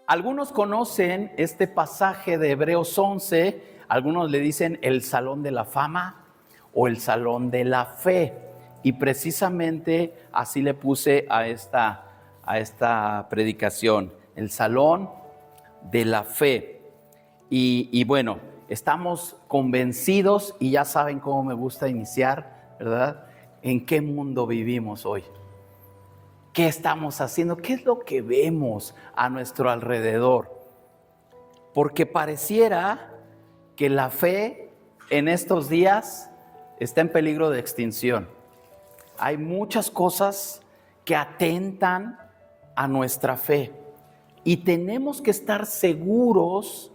Algunos conocen este pasaje de Hebreos 11, algunos le dicen el Salón de la Fama o el Salón de la Fe. Y precisamente así le puse a esta predicación, el Salón de la Fe. Y bueno, estamos convencidos y ya saben cómo me gusta iniciar, ¿verdad? ¿En qué mundo vivimos hoy? ¿Qué estamos haciendo? ¿Qué es lo que vemos a nuestro alrededor? Porque pareciera que la fe en estos días está en peligro de extinción. Hay muchas cosas que atentan a nuestra fe y tenemos que estar seguros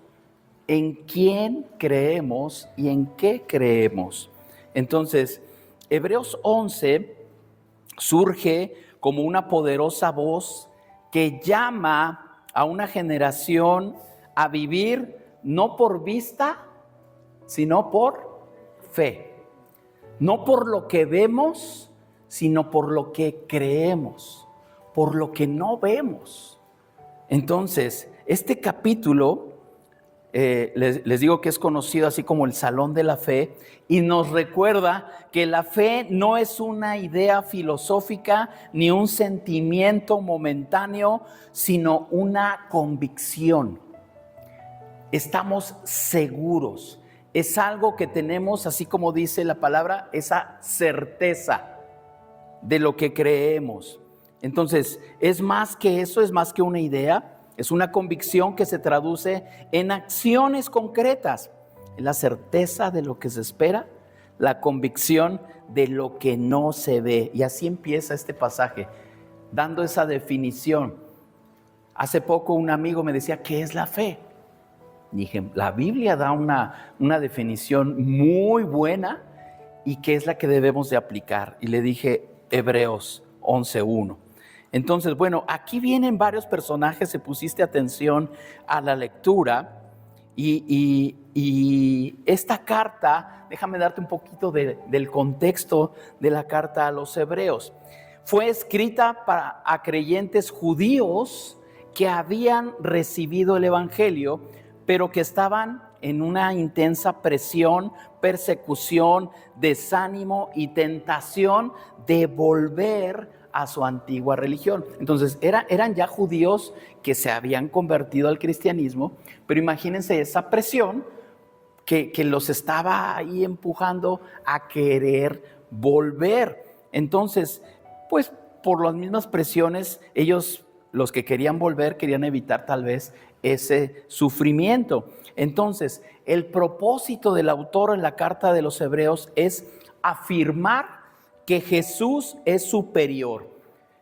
en quién creemos y en qué creemos. Entonces, Hebreos 11 surge como una poderosa voz que llama a una generación a vivir no por vista, sino por fe. No por lo que vemos, sino por lo que creemos, por lo que no vemos. Entonces, este capítulo, les digo que es conocido así como el Salón de la Fe, y nos recuerda que la fe no es una idea filosófica ni un sentimiento momentáneo, sino una convicción. Estamos seguros. Es algo que tenemos, así como dice la palabra, esa certeza de lo que creemos. Entonces, es más que eso, es más que una idea. Es una convicción que se traduce en acciones concretas, en la certeza de lo que se espera, la convicción de lo que no se ve. Y así empieza este pasaje, dando esa definición. Hace poco un amigo me decía, ¿qué es la fe? Dije, la Biblia da una definición muy buena y que es la que debemos de aplicar. Y le dije, Hebreos 11:1. Entonces, bueno, aquí vienen varios personajes, si pusiste atención a la lectura, y esta carta, déjame darte un poquito del contexto de la carta a los Hebreos. Fue escrita a creyentes judíos que habían recibido el Evangelio, pero que estaban en una intensa presión, persecución, desánimo y tentación de volver a su antigua religión. Entonces eran ya judíos que se habían convertido al cristianismo, pero imagínense esa presión que los estaba ahí empujando a querer volver. Entonces, pues por las mismas presiones, ellos, los que querían volver, querían evitar tal vez ese sufrimiento. Entonces, el propósito del autor en la carta de los Hebreos es afirmar que Jesús es superior,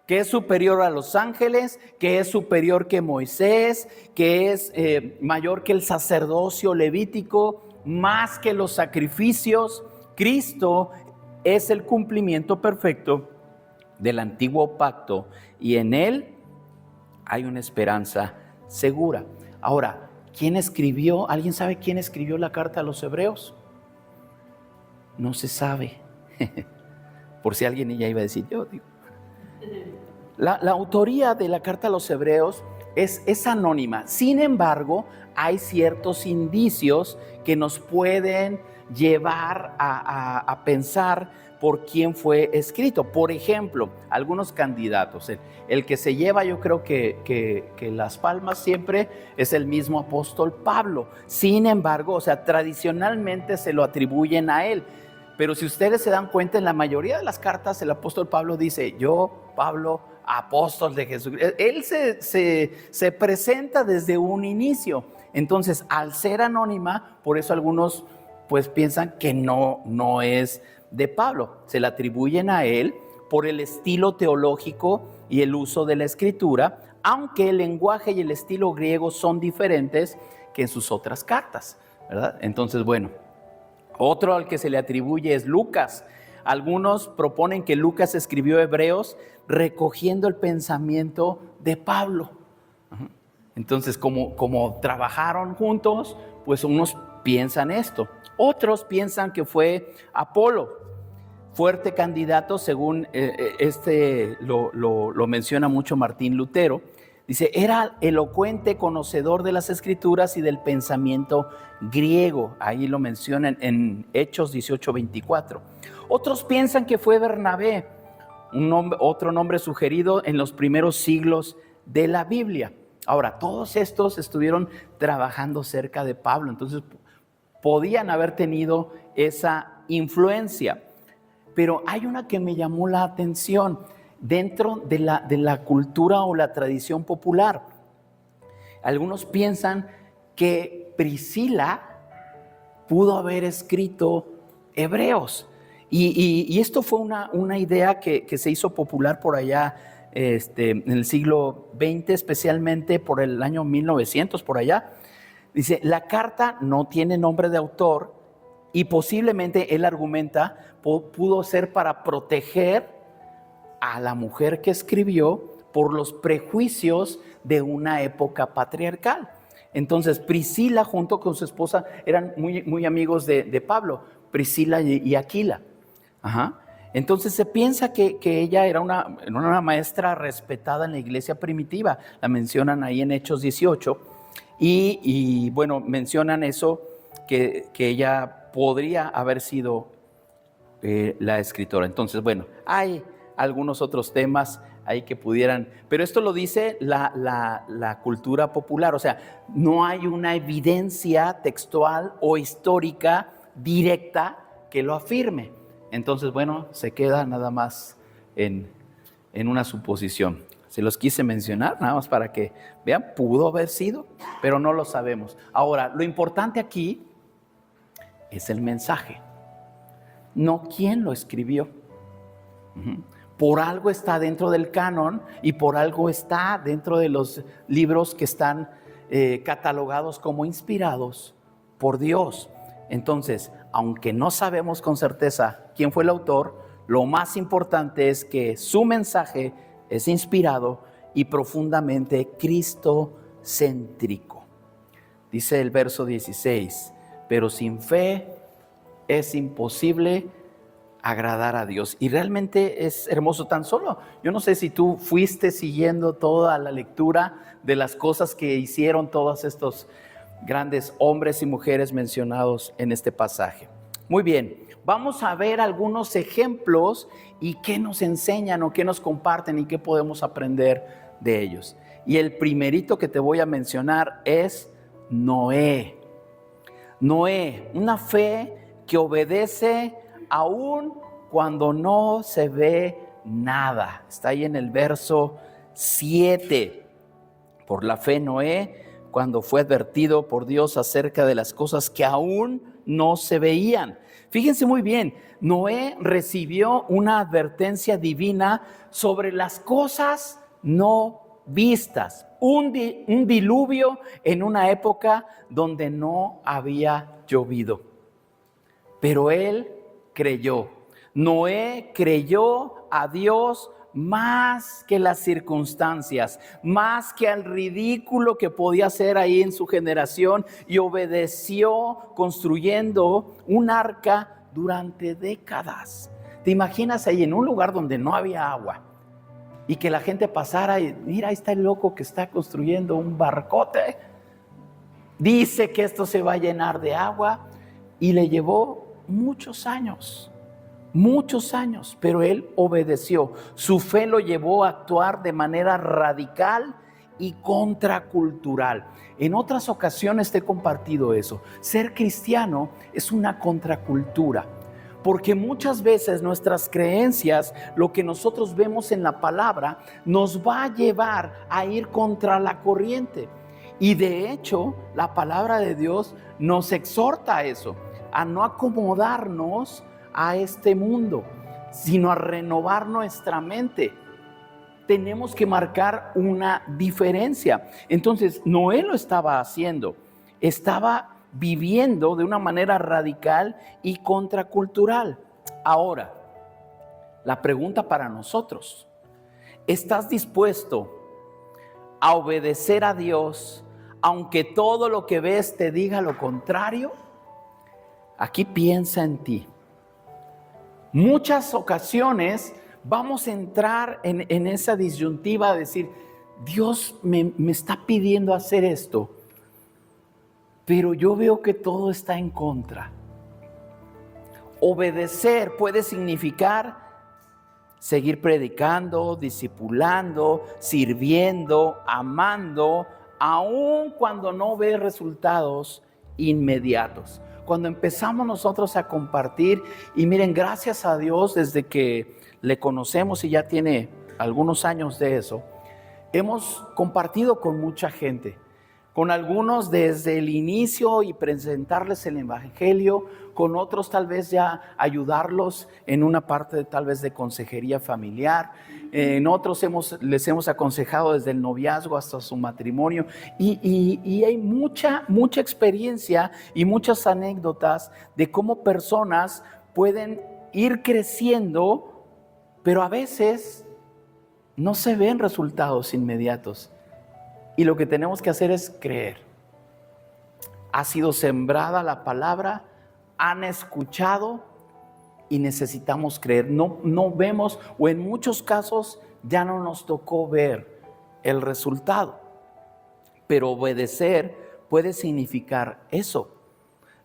que es superior a los ángeles, que es superior que Moisés, que es mayor que el sacerdocio levítico, más que los sacrificios. Cristo es el cumplimiento perfecto del antiguo pacto y en él hay una esperanza segura. Ahora, ¿quién escribió? ¿Alguien sabe quién escribió la carta a los Hebreos? No se sabe. Por si alguien ya iba a decir, yo digo. La autoría de la carta a los Hebreos es anónima. Sin embargo, hay ciertos indicios que nos pueden llevar a pensar por quién fue escrito. Por ejemplo, algunos candidatos. El que se lleva, yo creo que las palmas siempre es el mismo apóstol Pablo. Sin embargo, tradicionalmente se lo atribuyen a él. Pero si ustedes se dan cuenta, en la mayoría de las cartas el apóstol Pablo dice, yo, Pablo, apóstol de Jesucristo. Él se presenta desde un inicio. Entonces, al ser anónima, por eso algunos pues piensan que no es de Pablo. Se le atribuyen a él por el estilo teológico y el uso de la escritura, aunque el lenguaje y el estilo griego son diferentes que en sus otras cartas, ¿verdad? Entonces, bueno, otro al que se le atribuye es Lucas. Algunos proponen que Lucas escribió Hebreos recogiendo el pensamiento de Pablo. Entonces, como trabajaron juntos, pues unos piensan esto. Otros piensan que fue Apolo, fuerte candidato, según lo menciona mucho Martín Lutero. Dice, era elocuente, conocedor de las Escrituras y del pensamiento griego. Ahí lo mencionan en Hechos 18:24. Otros piensan que fue Bernabé, otro nombre sugerido en los primeros siglos de la Biblia. Ahora, todos estos estuvieron trabajando cerca de Pablo, entonces podían haber tenido esa influencia. Pero hay una que me llamó la atención dentro de la cultura o la tradición popular. Algunos piensan que Priscila pudo haber escrito Hebreos. Y esto fue una idea que se hizo popular por allá en el siglo XX, especialmente por el año 1900, por allá. Dice, la carta no tiene nombre de autor y posiblemente él argumenta pudo ser para proteger a la mujer que escribió por los prejuicios de una época patriarcal. Entonces Priscila junto con su esposa eran muy amigos de Pablo, Priscila y Aquila. Ajá. Entonces se piensa que ella era una maestra respetada en la iglesia primitiva, la mencionan ahí en Hechos 18, y bueno, mencionan eso, que ella podría haber sido la escritora. Entonces, bueno, hay algunos otros temas ahí que pudieran, pero esto lo dice la cultura popular, o sea, no hay una evidencia textual o histórica directa que lo afirme. Entonces, bueno, se queda nada más en una suposición. Se los quise mencionar, nada más para que vean, pudo haber sido, pero no lo sabemos. Ahora, lo importante aquí es el mensaje, no quién lo escribió. Por algo está dentro del canon y por algo está dentro de los libros que están catalogados como inspirados por Dios. Entonces, aunque no sabemos con certeza quién fue el autor, lo más importante es que su mensaje es inspirado y profundamente cristocéntrico. Dice el verso 16, pero sin fe es imposible agradar a Dios. Y realmente es hermoso. Tan solo, yo no sé si tú fuiste siguiendo toda la lectura de las cosas que hicieron todos estos grandes hombres y mujeres mencionados en este pasaje. Muy bien, vamos a ver algunos ejemplos y qué nos enseñan o qué nos comparten y qué podemos aprender de ellos. Y el primerito que te voy a mencionar es Noé. Noé, una fe que obedece aún cuando no se ve nada. Está ahí en el verso 7. Por la fe Noé, cuando fue advertido por Dios acerca de las cosas que aún no se veían. Fíjense muy bien, Noé recibió una advertencia divina sobre las cosas no vistas. Un diluvio en una época donde no había llovido. Pero él creyó. Noé creyó a Dios más que las circunstancias, más que al ridículo que podía hacer ahí en su generación, y obedeció construyendo un arca durante décadas. ¿Te imaginas ahí en un lugar donde no había agua y que la gente pasara y mira, ahí está el loco que está construyendo un barcote? Dice que esto se va a llenar de agua, y le llevó muchos años, pero él obedeció. Su fe lo llevó a actuar de manera radical y contracultural. En otras ocasiones te he compartido eso. Ser cristiano es una contracultura, porque muchas veces nuestras creencias, lo que nosotros vemos en la palabra, nos va a llevar a ir contra la corriente. Y de hecho, la palabra de Dios nos exhorta a eso, a no acomodarnos a este mundo, sino a renovar nuestra mente. Tenemos que marcar una diferencia. Entonces, Noé lo estaba haciendo, estaba viviendo de una manera radical y contracultural. Ahora, la pregunta para nosotros: ¿estás dispuesto a obedecer a Dios aunque todo lo que ves te diga lo contrario? Aquí piensa en ti. Muchas ocasiones vamos a entrar en esa disyuntiva de decir, Dios me está pidiendo hacer esto, pero yo veo que todo está en contra. Obedecer puede significar seguir predicando, discipulando, sirviendo, amando, aun cuando no ve resultados inmediatos. Cuando empezamos nosotros a compartir, y miren, gracias a Dios, desde que le conocemos y ya tiene algunos años de eso, hemos compartido con mucha gente, con algunos desde el inicio y presentarles el evangelio, con otros tal vez ya ayudarlos en una parte tal vez de consejería familiar, en otros les hemos aconsejado desde el noviazgo hasta su matrimonio, y hay mucha experiencia y muchas anécdotas de cómo personas pueden ir creciendo, pero a veces no se ven resultados inmediatos. Y lo que tenemos que hacer es creer. Ha sido sembrada la palabra, han escuchado y necesitamos creer. No vemos, o en muchos casos ya no nos tocó ver el resultado. Pero obedecer puede significar eso.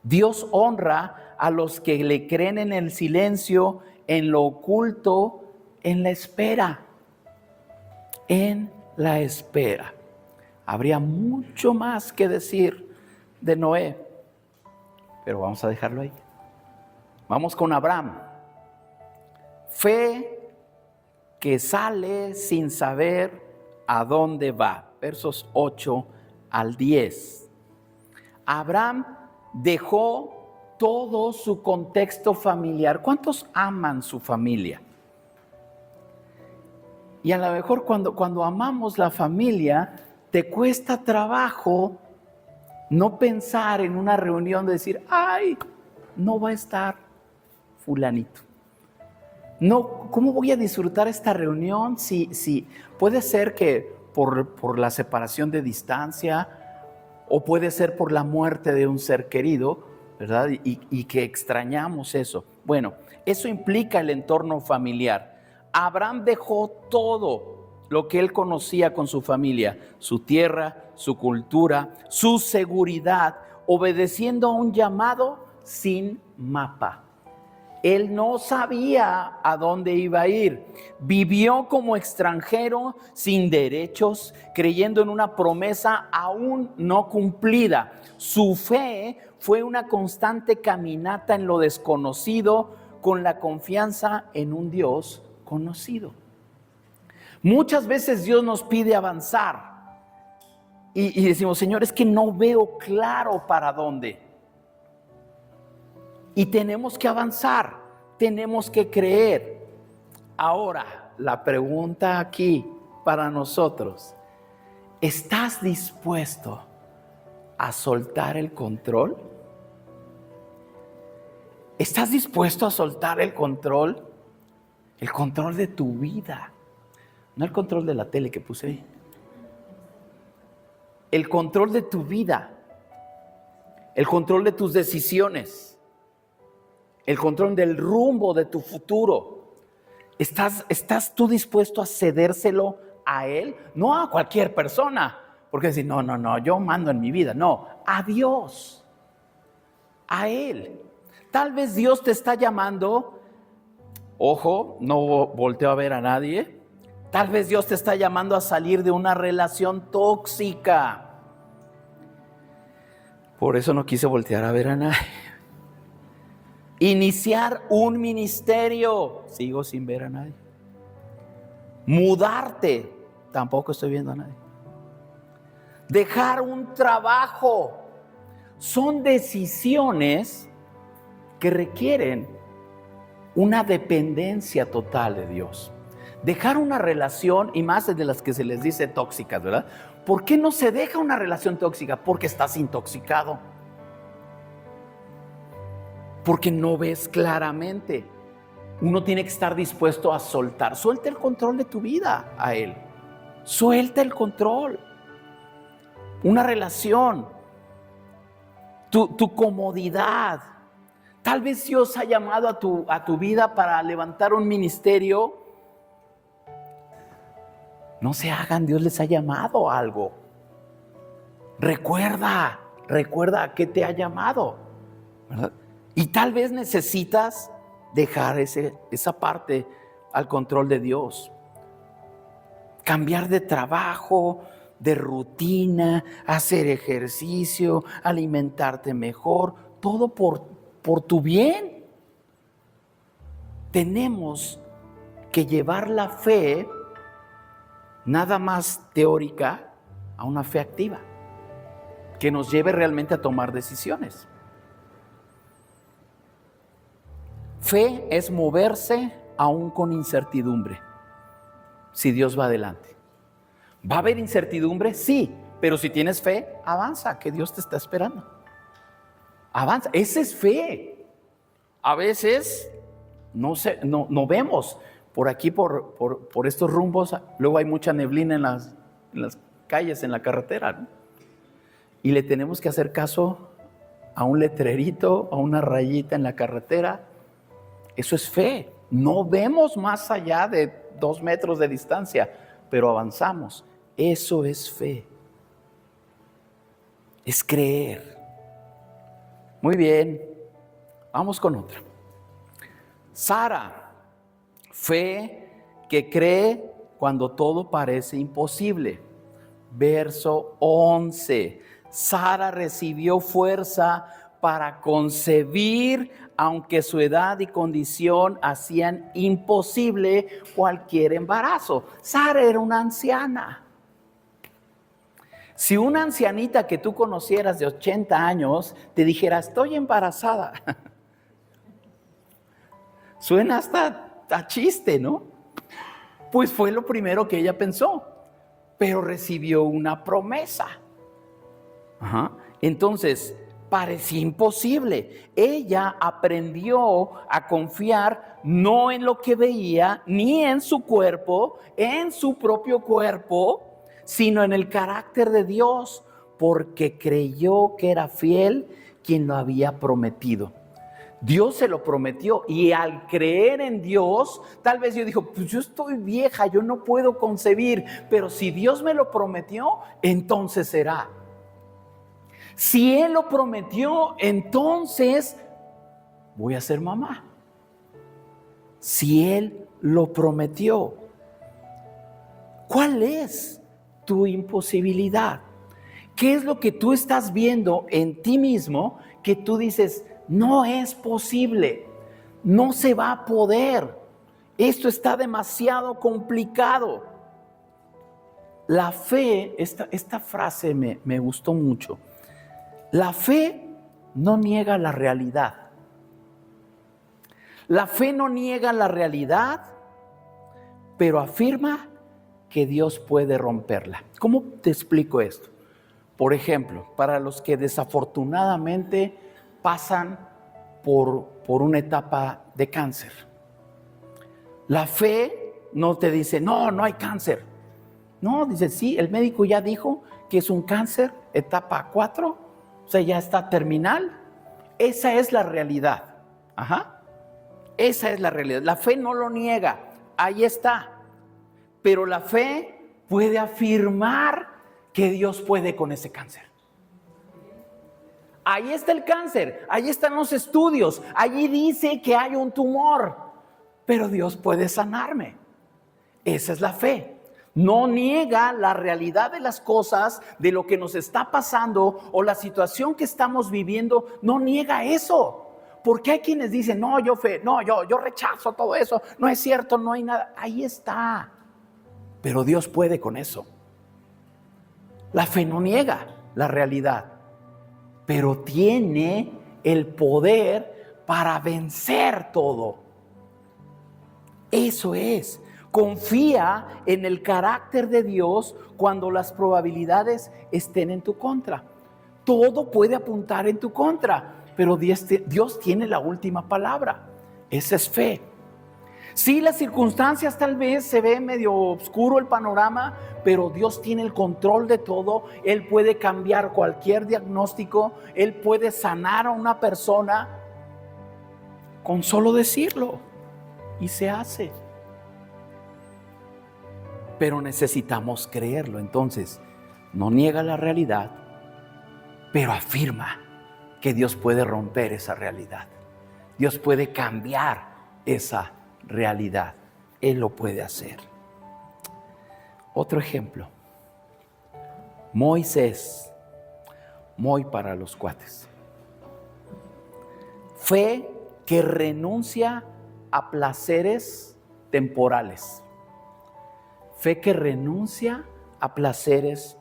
Dios honra a los que le creen en el silencio, en lo oculto, en la espera. En la espera. Habría mucho más que decir de Noé, pero vamos a dejarlo ahí. Vamos con Abraham. Fe que sale sin saber a dónde va. Versos 8 al 10. Abraham dejó todo su contexto familiar. ¿Cuántos aman su familia? Y a lo mejor cuando amamos la familia, te cuesta trabajo no pensar en una reunión de decir, ay, no va a estar fulanito. No, ¿cómo voy a disfrutar esta reunión si puede ser que por la separación de distancia, o puede ser por la muerte de un ser querido, ¿verdad? Y que extrañamos eso. Bueno, eso implica el entorno familiar. Abraham dejó todo lo que él conocía con su familia, su tierra, su cultura, su seguridad, obedeciendo a un llamado sin mapa. Él no sabía a dónde iba a ir. Vivió como extranjero, sin derechos, creyendo en una promesa aún no cumplida. Su fe fue una constante caminata en lo desconocido, con la confianza en un Dios conocido. Muchas veces Dios nos pide avanzar y decimos, Señor, es que no veo claro para dónde. Y tenemos que avanzar, tenemos que creer. Ahora, la pregunta aquí para nosotros, ¿estás dispuesto a soltar el control? ¿Estás dispuesto a soltar el control? El control de tu vida. No el control de la tele que puse ahí. El control de tu vida. El control de tus decisiones. El control del rumbo de tu futuro. ¿Estás tú dispuesto a cedérselo a Él? No a cualquier persona. Porque decir, no, yo mando en mi vida. No, a Dios. A Él. Tal vez Dios te está llamando. Ojo, no volteo a ver a nadie. Tal vez Dios te está llamando a salir de una relación tóxica. Por eso no quise voltear a ver a nadie. Iniciar un ministerio. Sigo sin ver a nadie. Mudarte. Tampoco estoy viendo a nadie. Dejar un trabajo. Son decisiones que requieren una dependencia total de Dios. Dejar una relación, y más de las que se les dice tóxicas, ¿verdad? ¿Por qué no se deja una relación tóxica? Porque estás intoxicado. Porque no ves claramente. Uno tiene que estar dispuesto a soltar. Suelta el control de tu vida a Él. Suelta el control. Una relación. Tu comodidad. Tal vez Dios ha llamado a tu vida para levantar un ministerio. No se hagan, Dios les ha llamado a algo. Recuerda a qué te ha llamado, ¿verdad? Y tal vez necesitas dejar esa parte al control de Dios. Cambiar de trabajo, de rutina, hacer ejercicio, alimentarte mejor, todo por tu bien. Tenemos que llevar la fe, nada más teórica, a una fe activa, que nos lleve realmente a tomar decisiones. Fe es moverse aún con incertidumbre, si Dios va adelante. ¿Va a haber incertidumbre? Sí, pero si tienes fe, avanza, que Dios te está esperando. Avanza, esa es fe. A veces no vemos por aquí, por estos rumbos, luego hay mucha neblina en las calles, en la carretera, ¿no? Y le tenemos que hacer caso a un letrerito, a una rayita en la carretera. Eso es fe. No vemos más allá de 2 metros de distancia, pero avanzamos. Eso es fe. Es creer. Muy bien. Vamos con otra. Sara, fe que cree cuando todo parece imposible. Verso 11. Sara recibió fuerza para concebir, aunque su edad y condición hacían imposible cualquier embarazo. Sara era una anciana. Si una ancianita que tú conocieras de 80 años te dijera, estoy embarazada, suena hasta a chiste, ¿no? Pues fue lo primero que ella pensó, pero recibió una promesa. Entonces, parecía imposible. Ella aprendió a confiar no en lo que veía, ni en su cuerpo, en su propio cuerpo, sino en el carácter de Dios, porque creyó que era fiel quien lo había prometido. Dios se lo prometió y al creer en Dios, tal vez yo dijo, pues yo estoy vieja, yo no puedo concebir, pero si Dios me lo prometió, entonces será. Si Él lo prometió, entonces voy a ser mamá. Si Él lo prometió, ¿cuál es tu imposibilidad? ¿Qué es lo que tú estás viendo en ti mismo que tú dices, no es posible, no se va a poder, esto está demasiado complicado? La fe, esta frase me gustó mucho. La fe no niega la realidad. La fe no niega la realidad, pero afirma que Dios puede romperla. ¿Cómo te explico esto? Por ejemplo, para los que desafortunadamente pasan por una etapa de cáncer. La fe no te dice, no hay cáncer. No, dice, sí, el médico ya dijo que es un cáncer, etapa 4, o sea, ya está terminal. Esa es la realidad. Esa es la realidad. La fe no lo niega, ahí está. Pero la fe puede afirmar que Dios puede con ese cáncer. Ahí está el cáncer, ahí están los estudios, allí dice que hay un tumor, pero Dios puede sanarme. Esa es la fe. No niega la realidad de las cosas, de lo que nos está pasando o la situación que estamos viviendo, no niega eso. Porque hay quienes dicen, yo rechazo todo eso, no es cierto, no hay nada. Ahí está. Pero Dios puede con eso. La fe no niega la realidad, pero tiene el poder para vencer todo. Eso es. Confía en el carácter de Dios cuando las probabilidades estén en tu contra. Todo puede apuntar en tu contra, pero Dios tiene la última palabra. Esa es fe. Sí, las circunstancias tal vez se ve medio oscuro el panorama, pero Dios tiene el control de todo. Él puede cambiar cualquier diagnóstico. Él puede sanar a una persona con solo decirlo. Y se hace. pero necesitamos creerlo. Entonces, no niega la realidad, pero afirma que Dios puede romper esa realidad. Dios puede cambiar esa realidad. Él lo puede hacer. Otro ejemplo. Moisés, muy para los cuates. Fe que renuncia a placeres temporales. Fe que renuncia a placeres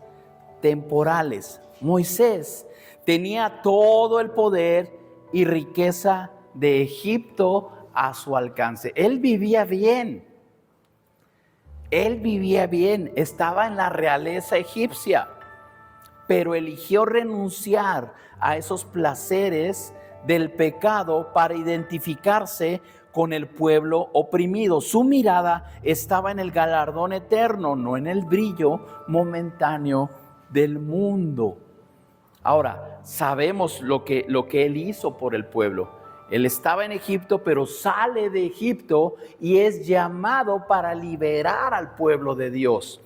temporales. Moisés tenía todo el poder y riqueza de Egipto a su alcance. Él vivía bien. Él vivía bien, estaba en la realeza egipcia, pero eligió renunciar a esos placeres del pecado para identificarse con el pueblo oprimido. Su mirada estaba en el galardón eterno, no en el brillo momentáneo del mundo. Ahora, sabemos lo que él hizo por el pueblo. Él estaba en Egipto, pero sale de Egipto y es llamado para liberar al pueblo de Dios.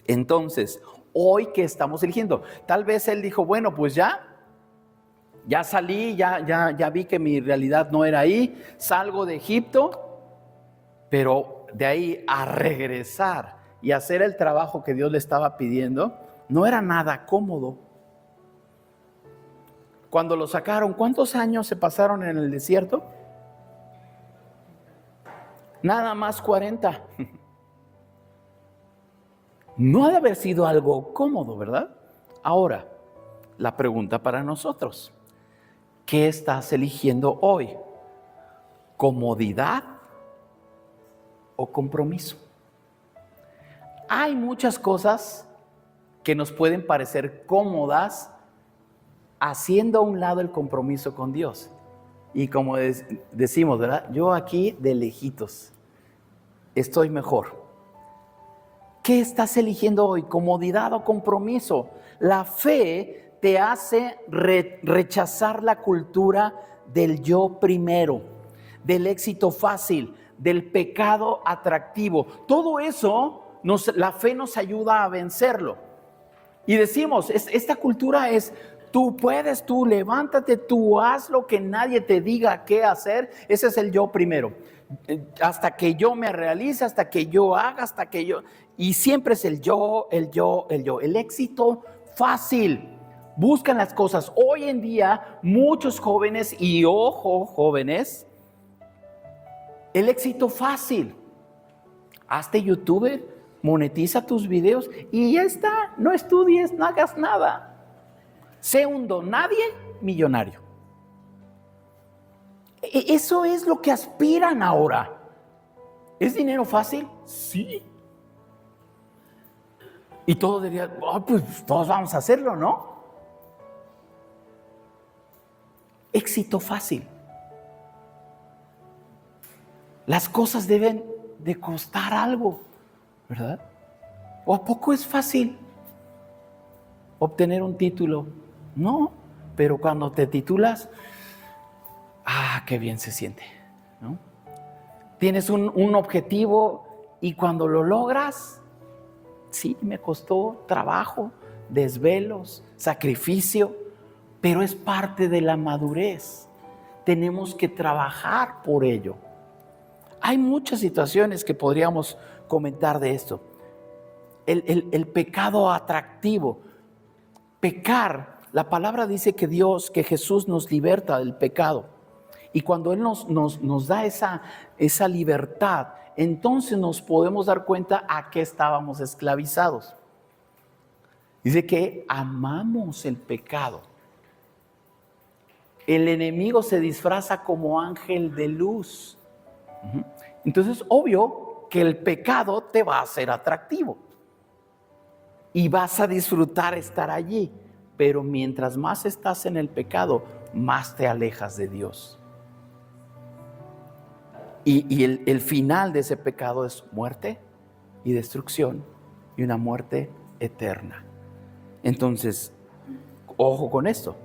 Entonces, hoy que estamos eligiendo, tal vez él dijo, bueno, pues ya salí, ya vi que mi realidad no era ahí, salgo de Egipto, pero de ahí a regresar y hacer el trabajo que Dios le estaba pidiendo, no era nada cómodo. Cuando lo sacaron, ¿cuántos años se pasaron en el desierto? Nada más 40. No ha de haber sido algo cómodo, ¿verdad? Ahora, la pregunta para nosotros. ¿Qué estás eligiendo hoy? ¿Comodidad o compromiso? Hay muchas cosas que nos pueden parecer cómodas haciendo a un lado el compromiso con Dios. Y como decimos, ¿verdad? Yo aquí de lejitos estoy mejor. ¿Qué estás eligiendo hoy? ¿Comodidad o compromiso? La fe te hace rechazar la cultura del yo primero, del éxito fácil, del pecado atractivo. Todo eso, la fe nos ayuda a vencerlo. Y decimos, esta cultura es, tú puedes, tú levántate, tú haz lo que nadie te diga qué hacer. Ese es el yo primero. Hasta que yo me realice, hasta que yo haga, hasta que yo... Y siempre es el yo, el yo, el yo. El éxito fácil. Buscan las cosas. Hoy en día, muchos jóvenes, y ojo, jóvenes, el éxito fácil. Hazte youtuber, monetiza tus videos y ya está. No estudies, no hagas nada. Sé un donadie millonario. Eso es lo que aspiran ahora. ¿Es dinero fácil? Sí. Y todos dirían, pues todos vamos a hacerlo, ¿no? Éxito fácil. Las cosas deben de costar algo, ¿verdad? ¿O a poco es fácil obtener un título? No, pero cuando te titulas, qué bien se siente, ¿no? Tienes un objetivo y cuando lo logras, sí, me costó trabajo, desvelos, sacrificio, pero es parte de la madurez. Tenemos que trabajar por ello. Hay muchas situaciones que podríamos comentar de esto. El pecado atractivo. Pecar, la palabra dice que Jesús nos liberta del pecado. Y cuando Él nos da esa libertad, entonces nos podemos dar cuenta a qué estábamos esclavizados. Dice que amamos el pecado. El enemigo se disfraza como ángel de luz. Entonces, obvio que el pecado te va a hacer atractivo. Y vas a disfrutar estar allí. Pero mientras más estás en el pecado, más te alejas de Dios. Y el final de ese pecado es muerte y destrucción y una muerte eterna. Entonces, ojo con esto.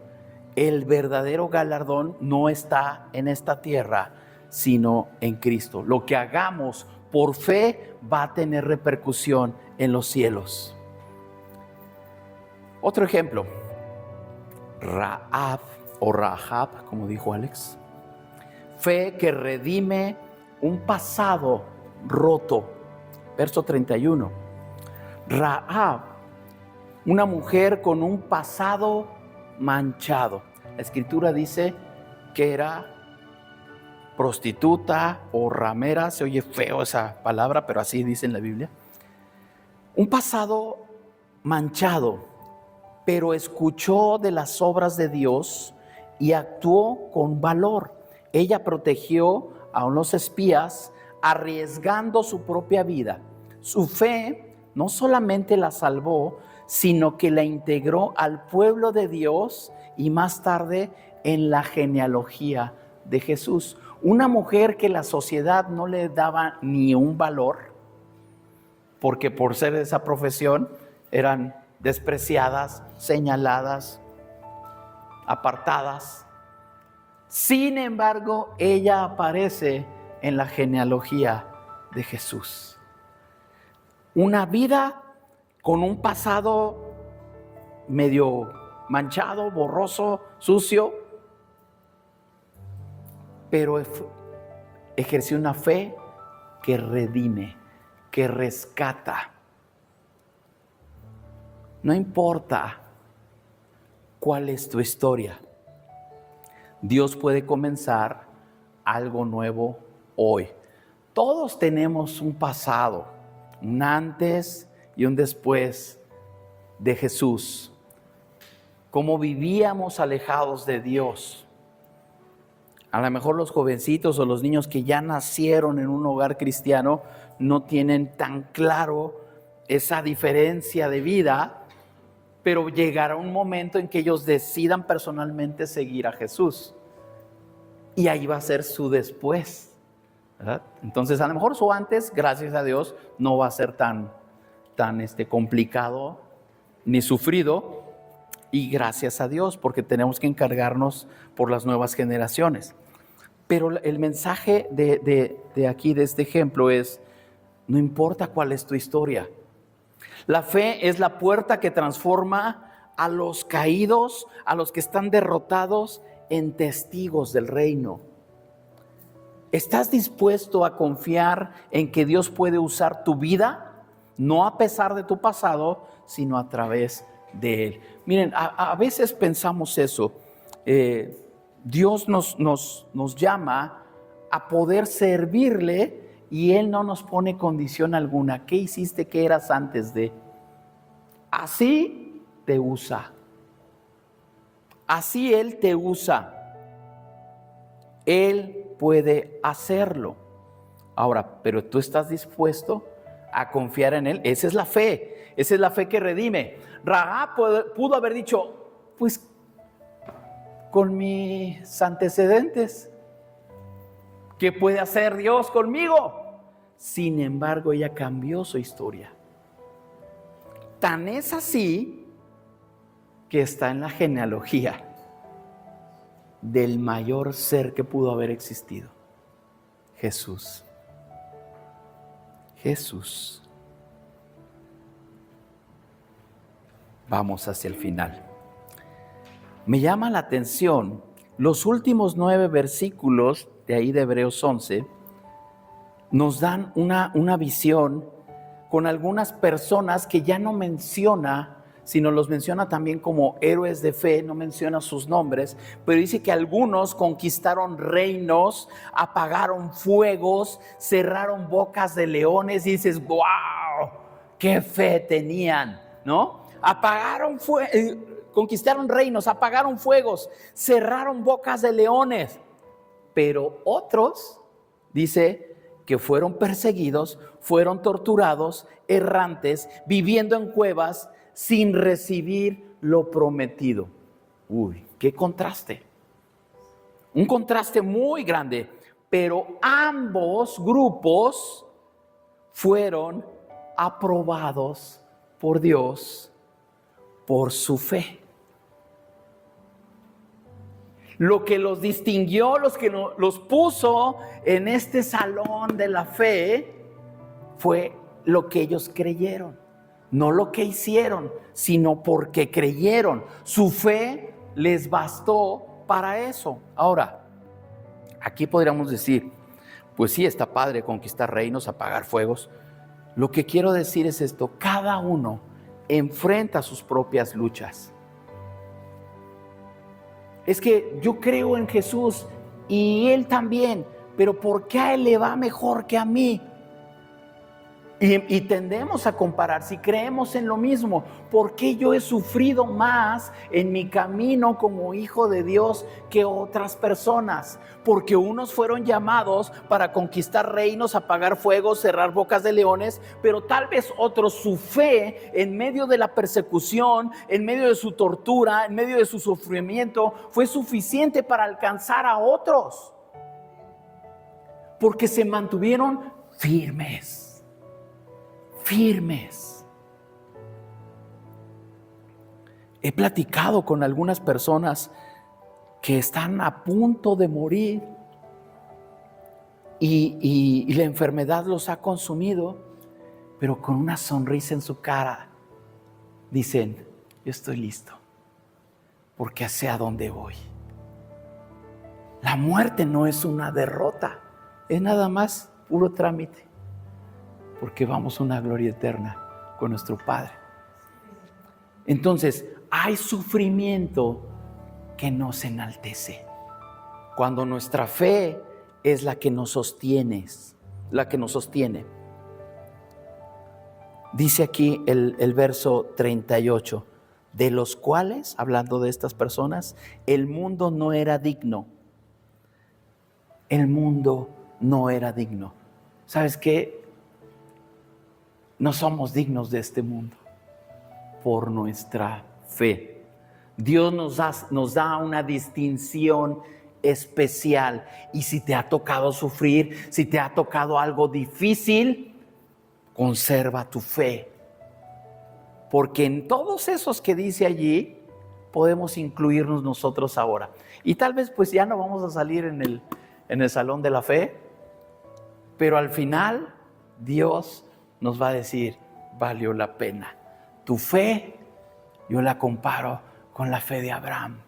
El verdadero galardón no está en esta tierra, sino en Cristo. Lo que hagamos por fe va a tener repercusión en los cielos. Otro ejemplo, Rahab o Rahab, como dijo Alex, fe que redime un pasado roto. Verso 31. Rahab, una mujer con un pasado manchado. La escritura dice que era prostituta o ramera. Se oye feo esa palabra, pero así dice en la Biblia. Un pasado manchado, pero escuchó de las obras de Dios y actuó con valor. Ella protegió a unos espías, arriesgando su propia vida. Su fe no solamente la salvó, sino que la integró al pueblo de Dios y más tarde en la genealogía de Jesús. Una mujer que la sociedad no le daba ni un valor, porque por ser de esa profesión eran despreciadas, señaladas, apartadas. Sin embargo, ella aparece en la genealogía de Jesús. Una vida con un pasado medio manchado, borroso, sucio, pero ejerció una fe que redime, que rescata. No importa cuál es tu historia, Dios puede comenzar algo nuevo hoy. Todos tenemos un pasado, un antes y un después de Jesús. Cómo vivíamos alejados de Dios. A lo mejor los jovencitos o los niños que ya nacieron en un hogar cristiano no tienen tan claro esa diferencia de vida, pero llegará un momento en que ellos decidan personalmente seguir a Jesús. Y ahí va a ser su después, ¿verdad? Entonces, a lo mejor su antes, gracias a Dios, no va a ser tan complicado ni sufrido. Y gracias a Dios, porque tenemos que encargarnos por las nuevas generaciones. Pero el mensaje de aquí, de este ejemplo, es: no importa cuál es tu historia. La fe es la puerta que transforma a los caídos, a los que están derrotados, en testigos del reino. ¿Estás dispuesto a confiar en que Dios puede usar tu vida? No a pesar de tu pasado, sino a través de Él. Miren, a veces pensamos eso. Dios nos llama a poder servirle y Él no nos pone condición alguna. ¿Qué hiciste? ¿Qué eras antes de? Así te usa. Así Él te usa. Él puede hacerlo. Ahora, pero tú estás dispuesto a confiar en Él. Esa es la fe. Esa es la fe que redime. Rahab pudo haber dicho: pues con mis antecedentes, ¿qué puede hacer Dios conmigo? Sin embargo, ella cambió su historia. Tan es así que está en la genealogía del mayor ser que pudo haber existido: Jesús. Jesús. Vamos hacia el final. Me llama la atención los últimos 9 versículos de ahí de Hebreos 11. Nos dan una visión con algunas personas que ya no menciona, sino los menciona también como héroes de fe. No menciona sus nombres, pero dice que algunos conquistaron reinos, apagaron fuegos, cerraron bocas de leones, y dices: ¡wow! ¡Qué fe tenían! ¿No? Conquistaron reinos, apagaron fuegos, cerraron bocas de leones. Pero otros, dice, que fueron perseguidos, fueron torturados, errantes, viviendo en cuevas, sin recibir lo prometido. Uy, qué contraste. Un contraste muy grande. Pero ambos grupos fueron aprobados por Dios por su fe. Lo que los distinguió, los que los puso en este salón de la fe, fue lo que ellos creyeron. No lo que hicieron, sino porque creyeron. Su fe les bastó para eso. Ahora, aquí podríamos decir, pues sí, está padre conquistar reinos, apagar fuegos. Lo que quiero decir es esto: cada uno enfrenta sus propias luchas. Es que yo creo en Jesús y Él también, pero ¿por qué a Él le va mejor que a mí? Y tendemos a comparar. Si creemos en lo mismo, ¿por qué yo he sufrido más en mi camino como hijo de Dios que otras personas? Porque unos fueron llamados para conquistar reinos, apagar fuegos, cerrar bocas de leones, pero tal vez otros, su fe en medio de la persecución, en medio de su tortura, en medio de su sufrimiento, fue suficiente para alcanzar a otros, porque se mantuvieron firmes. He platicado con algunas personas que están a punto de morir y la enfermedad los ha consumido, pero con una sonrisa en su cara dicen: yo estoy listo, porque sé a dónde voy. La muerte no es una derrota, es nada más puro trámite, porque vamos a una gloria eterna con nuestro Padre. Entonces, hay sufrimiento que nos enaltece, cuando nuestra fe es la que nos sostiene, Dice aquí el verso 38, de los cuales, hablando de estas personas, el mundo no era digno. El mundo no era digno. ¿Sabes qué? No somos dignos de este mundo por nuestra fe. Dios nos da una distinción especial. Y si te ha tocado sufrir, si te ha tocado algo difícil, conserva tu fe. Porque en todos esos que dice allí, podemos incluirnos nosotros ahora. Y tal vez pues ya no vamos a salir en el salón de la fe, pero al final Dios nos va a decir: valió la pena. Tu fe yo la comparo con la fe de Abraham.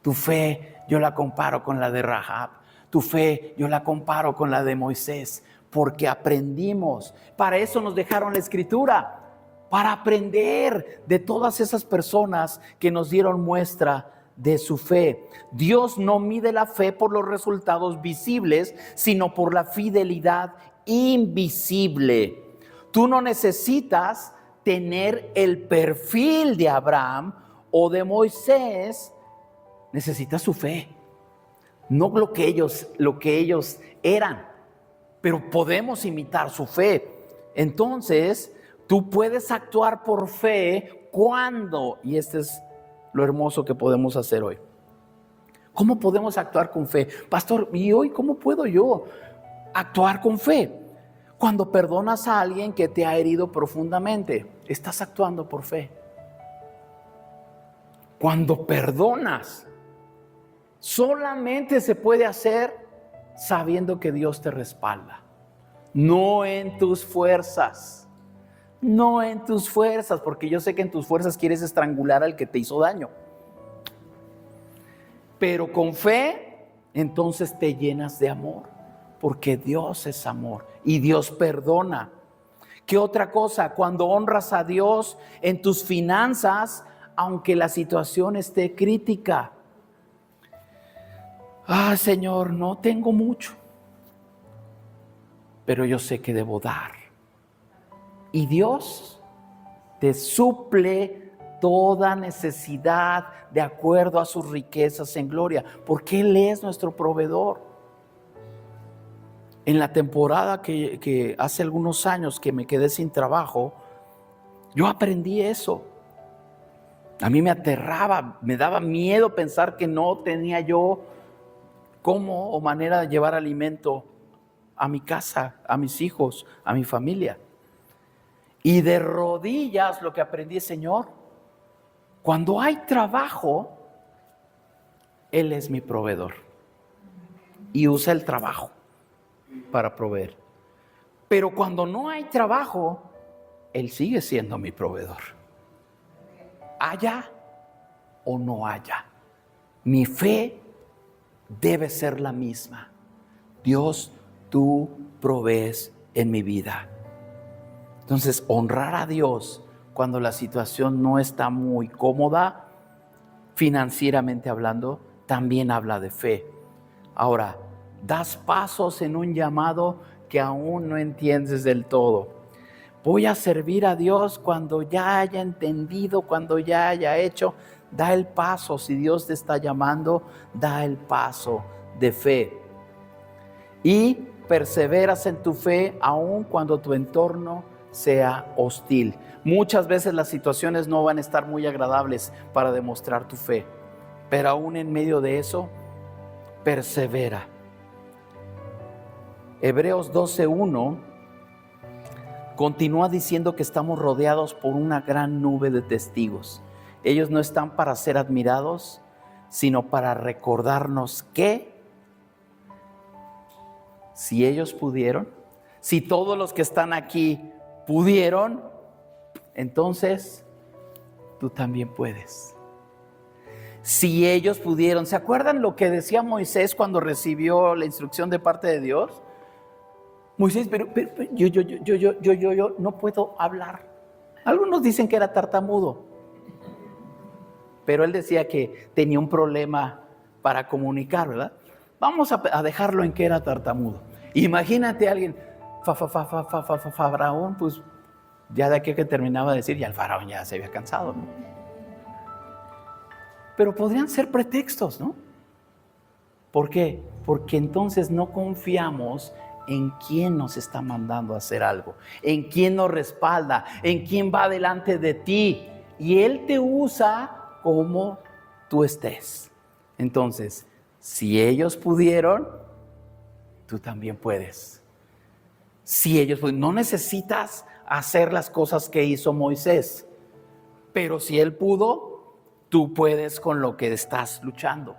Tu fe yo la comparo con la de Rahab. Tu fe yo la comparo con la de Moisés, porque aprendimos. Para eso nos dejaron la Escritura, para aprender de todas esas personas que nos dieron muestra de su fe. Dios no mide la fe por los resultados visibles, sino por la fidelidad invisible. Tú no necesitas tener el perfil de Abraham o de Moisés, necesitas su fe, no lo que ellos eran, pero podemos imitar su fe. Entonces, tú puedes actuar por fe cuando, y este es lo hermoso que podemos hacer hoy. ¿Cómo podemos actuar con fe? Pastor, ¿y hoy cómo puedo yo actuar con fe? Cuando perdonas a alguien que te ha herido profundamente, estás actuando por fe. Cuando perdonas, solamente se puede hacer sabiendo que Dios te respalda. No en tus fuerzas. No en tus fuerzas, porque yo sé que en tus fuerzas quieres estrangular al que te hizo daño. Pero con fe, entonces te llenas de amor, porque Dios es amor y Dios perdona. ¿Qué otra cosa? Cuando honras a Dios en tus finanzas, aunque la situación esté crítica. Señor, no tengo mucho, pero yo sé que debo dar. Y Dios te suple toda necesidad de acuerdo a sus riquezas en gloria, porque Él es nuestro proveedor. En la temporada que hace algunos años que me quedé sin trabajo, yo aprendí eso. A mí me aterraba, me daba miedo pensar que no tenía yo cómo o manera de llevar alimento a mi casa, a mis hijos, a mi familia. Y de rodillas lo que aprendí es: Señor, cuando hay trabajo, Él es mi proveedor. Y usa el trabajo para proveer. Pero cuando no hay trabajo, Él sigue siendo mi proveedor. Haya o no haya, mi fe debe ser la misma. Dios, tú provees en mi vida. Entonces, honrar a Dios cuando la situación no está muy cómoda, financieramente hablando, también habla de fe. Ahora, das pasos en un llamado que aún no entiendes del todo. Voy a servir a Dios cuando ya haya entendido, cuando ya haya hecho. Da el paso. Si Dios te está llamando, da el paso de fe. Y perseveras en tu fe aun cuando tu entorno sea hostil. Muchas veces las situaciones no van a estar muy agradables para demostrar tu fe, pero aún en medio de eso, persevera. Hebreos 12:1 continúa diciendo que estamos rodeados por una gran nube de testigos. Ellos no están para ser admirados, sino para recordarnos que si ellos pudieron, si todos los que están aquí pudieron, entonces tú también puedes. Si ellos pudieron, ¿se acuerdan lo que decía Moisés cuando recibió la instrucción de parte de Dios? Moisés, pero yo no puedo hablar. Algunos dicen que era tartamudo, pero él decía que tenía un problema para comunicar, ¿verdad? Vamos a dejarlo en que era tartamudo. Imagínate a alguien, faraón, pues ya de aquí que terminaba de decir, ya el faraón ya se había cansado, ¿no? Pero podrían ser pretextos, ¿no? ¿Por qué? Porque entonces no confiamos en quién nos está mandando a hacer algo, en quién nos respalda, en quién va delante de ti. Y Él te usa como tú estés. Entonces, si ellos pudieron, tú también puedes. Si ellos pudieron, no necesitas hacer las cosas que hizo Moisés, pero si él pudo, tú puedes con lo que estás luchando.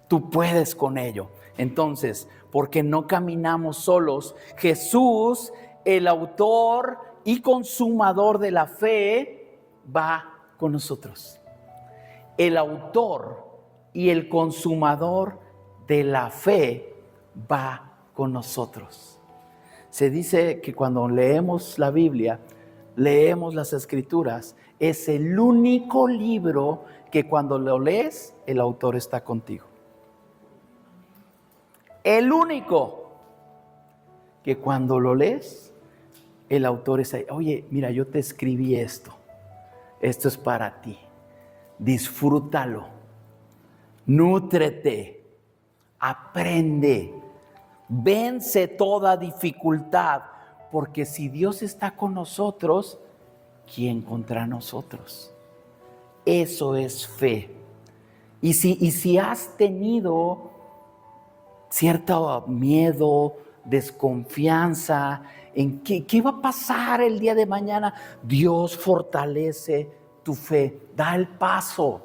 Tú puedes con ello. Entonces, porque no caminamos solos, Jesús, el autor y consumador de la fe, va con nosotros. El autor y el consumador de la fe va con nosotros. Se dice que cuando leemos la Biblia, leemos las Escrituras, es el único libro que cuando lo lees, el autor está contigo. El único que cuando lo lees, el autor está ahí. Oye, mira, yo te escribí esto. Esto es para ti. Disfrútalo. Nútrete. Aprende. Vence toda dificultad. Porque si Dios está con nosotros, ¿quién contra nosotros? Eso es fe. Y si has tenido cierto miedo, desconfianza en qué va a pasar el día de mañana, Dios fortalece tu fe. Da el paso.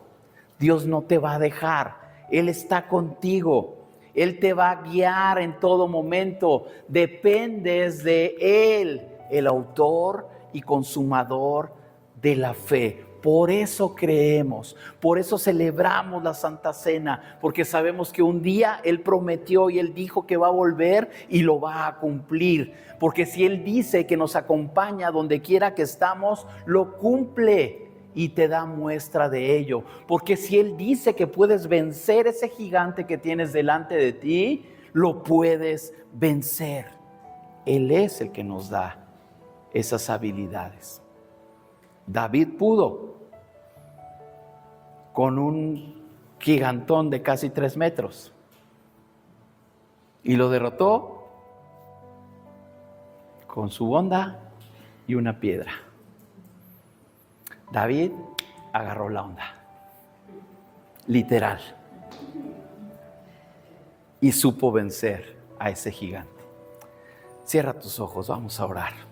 Dios no te va a dejar. Él está contigo. Él te va a guiar en todo momento. Dependes de Él, el autor y consumador de la fe. Por eso creemos, por eso celebramos la Santa Cena, porque sabemos que un día Él prometió y Él dijo que va a volver y lo va a cumplir. Porque si Él dice que nos acompaña donde quiera que estamos, lo cumple y te da muestra de ello. Porque si Él dice que puedes vencer ese gigante que tienes delante de ti, lo puedes vencer. Él es el que nos da esas habilidades. David pudo con un gigantón de casi 3 metros y lo derrotó con su onda y una piedra. David agarró la onda, literal, y supo vencer a ese gigante. Cierra tus ojos, vamos a orar.